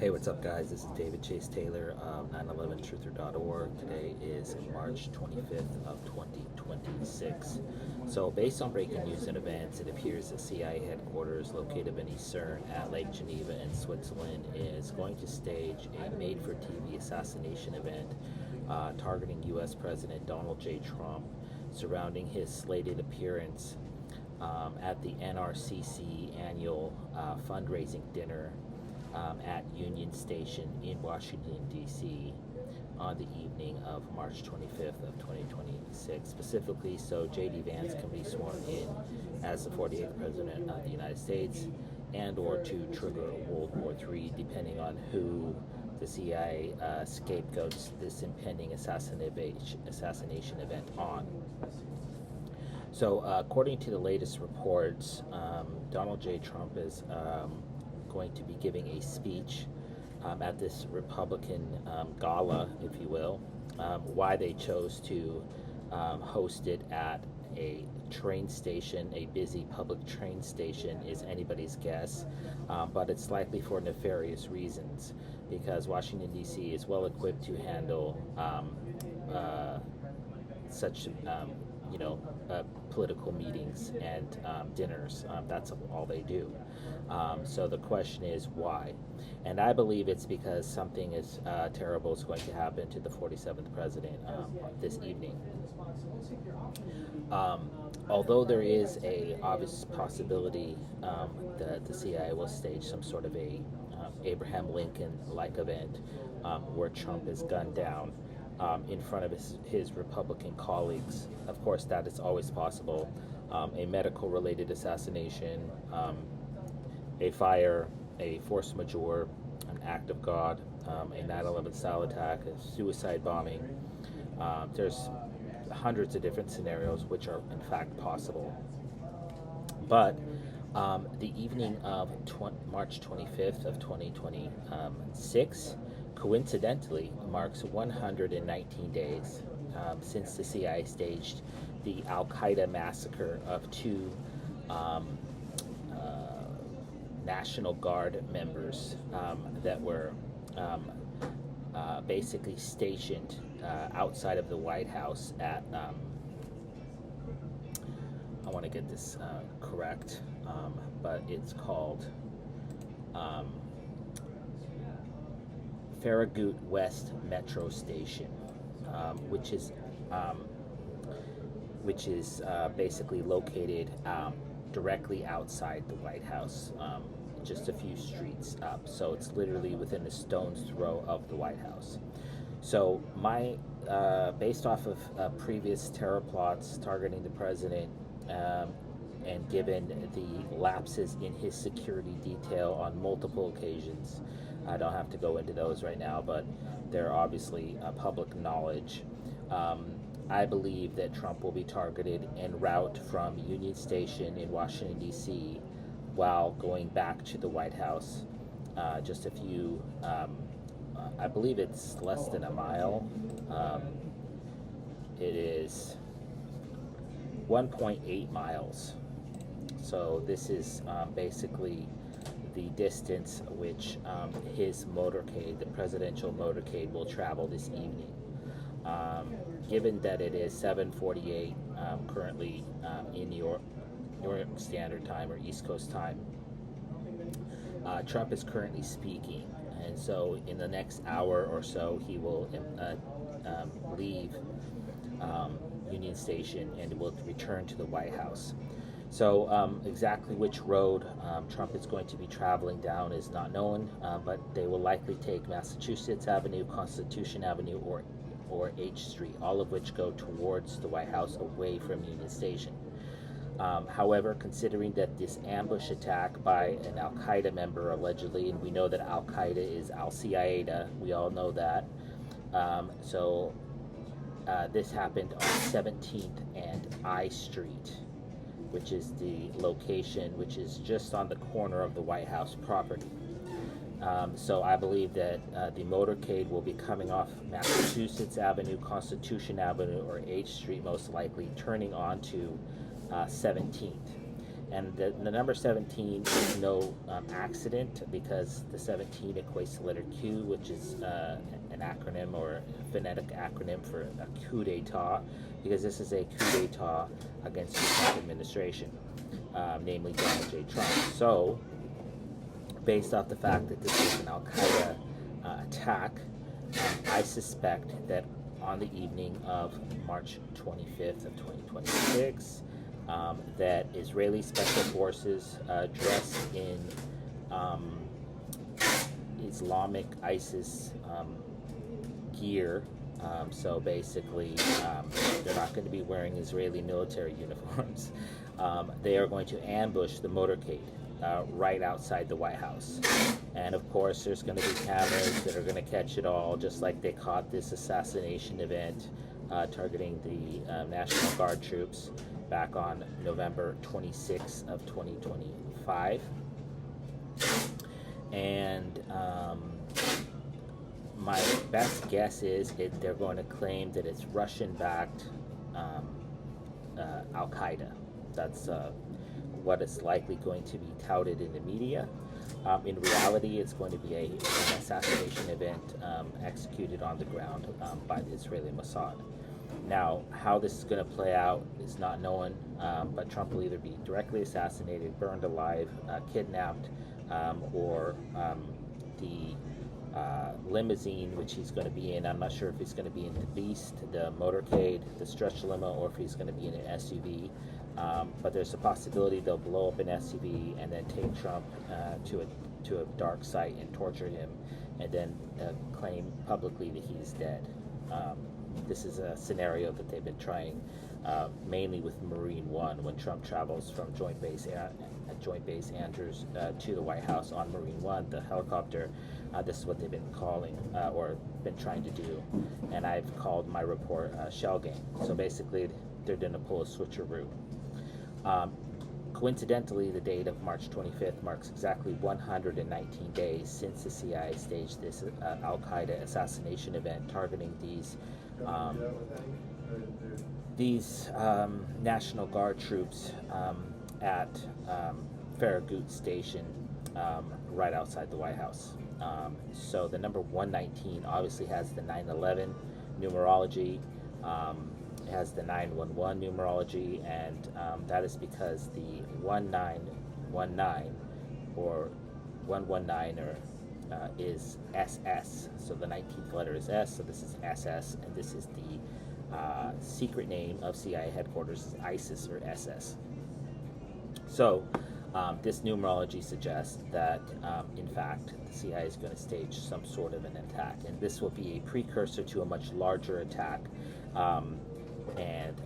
Hey, what's up, guys? This is David Chase Taylor of 911truther.org. Today is March 25th of 2026. So, based on breaking news and events, it appears that CIA headquarters located beneath CERN at Lake Geneva in Switzerland is going to stage a made-for-TV assassination event targeting U.S. President Donald J. Trump, surrounding his slated appearance at the NRCC annual fundraising dinner at Union Station in Washington, D.C. on the evening of March 25th of 2026. Specifically, so J.D. Vance can be sworn in as the 48th President of the United States and or to trigger World War III, depending on who the CIA scapegoats this impending assassination event on. So, according to the latest reports, Donald J. Trump is going to be giving a speech at this Republican gala, if you will. Why they chose to host it at a train station, a busy public train station, is anybody's guess, but it's likely for nefarious reasons, because Washington, D.C. is well equipped to handle such political meetings and dinners. That's all they do. So the question is why? And I believe it's because something is terrible is going to happen to the 47th president this evening. Although there is a obvious possibility that the CIA will stage some sort of a Abraham Lincoln-like event where Trump is gunned down in front of his Republican colleagues. Of course, that is always possible. A medical-related assassination, a fire, a force majeure, an act of God, a 9/11 style attack, a suicide bombing. There's hundreds of different scenarios which are in fact possible. But the evening of March 25th of 2026 coincidentally marks 119 days since the CIA staged the Al-Qaeda massacre of two National Guard members that were basically stationed outside of the White House at, I want to get this correct, but it's called Farragut West Metro Station, which is basically located directly outside the White House, just a few streets up. So it's literally within a stone's throw of the White House. So based off of previous terror plots targeting the president, and given the lapses in his security detail on multiple occasions, I don't have to go into those right now, but they're obviously public knowledge. I believe that Trump will be targeted en route from Union Station in Washington, D.C., while going back to the White House. Just a few, I believe it's less than a mile. It is 1.8 miles. So this is basically the distance which his motorcade, the presidential motorcade, will travel this evening. Given that it is 7:48 currently in New York Standard Time or East Coast Time, Trump is currently speaking, and so in the next hour or so he will leave Union Station and will return to the White House. So exactly which road Trump is going to be traveling down is not known, but they will likely take Massachusetts Avenue, Constitution Avenue, or H Street, all of which go towards the White House away from Union Station. However, considering that this ambush attack by an Al-Qaeda member allegedly, and we know that Al-Qaeda is Al-Qaeda, we all know that, so this happened on 17th and I Street, which is the location which is just on the corner of the White House property. So I believe that the motorcade will be coming off Massachusetts Avenue, Constitution Avenue, or H Street, most likely, turning onto 17th. And the number 17 is no accident, because the 17 equates to letter Q, which is an acronym or a phonetic acronym for a coup d'etat, because this is a coup d'etat against the Trump administration, namely Donald J. Trump. So, based off the fact that this is an Al-Qaeda attack, I suspect that on the evening of March 25th of 2026, that Israeli special forces dressed in Islamic ISIS gear. So basically, they're not going to be wearing Israeli military uniforms. They are going to ambush the motorcade right outside the White House. And of course, there's going to be cameras that are going to catch it all, just like they caught this assassination event targeting the National Guard troops back on November 26th of 2025. And my best guess is they're going to claim that it's Russian-backed Al-Qaeda. That's what is likely going to be touted in the media. In reality, it's going to be an assassination event executed on the ground by the Israeli Mossad. Now, how this is going to play out is not known, but Trump will either be directly assassinated, burned alive, kidnapped, or the limousine which he's going to be in. I'm not sure if he's going to be in the Beast, the Motorcade, the stretch limo, or if he's going to be in an SUV. But there's a possibility they'll blow up an SUV and then take Trump to a dark site and torture him, and then claim publicly that he's dead. This is a scenario that they've been trying mainly with Marine One when Trump travels from Joint Base Andrews to the White House on Marine One, the helicopter. This is what they've been calling or been trying to do, and I've called my report shell game. So basically, they're going to pull a switcheroo. Coincidentally, the date of March 25th marks exactly 119 days since the CIA staged this Al-Qaeda assassination event targeting these National Guard troops at Farragut Station right outside the White House. So the number 119 obviously has the 9/11 numerology. It has the 911 numerology, and that is because the 1919 or 119 is SS. So the 19th letter is S, so this is SS, and this is the secret name of CIA headquarters is ISIS or SS. So this numerology suggests that, in fact, the CIA is going to stage some sort of an attack, and this will be a precursor to a much larger attack. And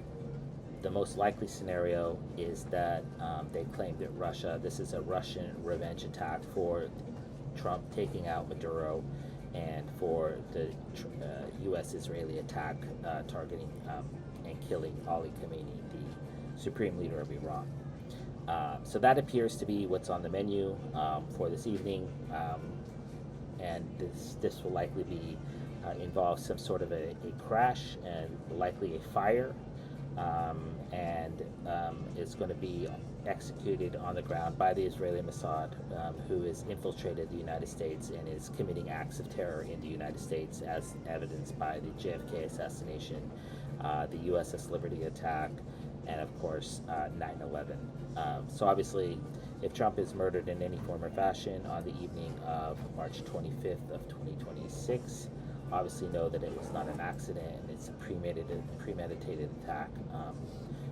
the most likely scenario is that they claim that this is a Russian revenge attack for Trump taking out Maduro, and for the U.S.-Israeli attack targeting and killing Ali Khamenei, the supreme leader of Iran. So that appears to be what's on the menu for this evening, and this will likely be involve some sort of a crash and likely a fire, and it's going to be executed on the ground by the Israeli Mossad, who has infiltrated the United States and is committing acts of terror in the United States, as evidenced by the JFK assassination, the USS Liberty attack, and of course 9/11. So obviously, if Trump is murdered in any form or fashion on the evening of March 25th of 2026, obviously know that it was not an accident and it's a premeditated attack.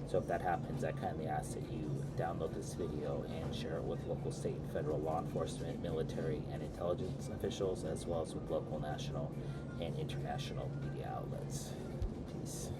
So if that happens, I kindly ask that you download this video and share it with local, state, and federal law enforcement, military, and intelligence officials, as well as with local, national, and international media outlets. Peace.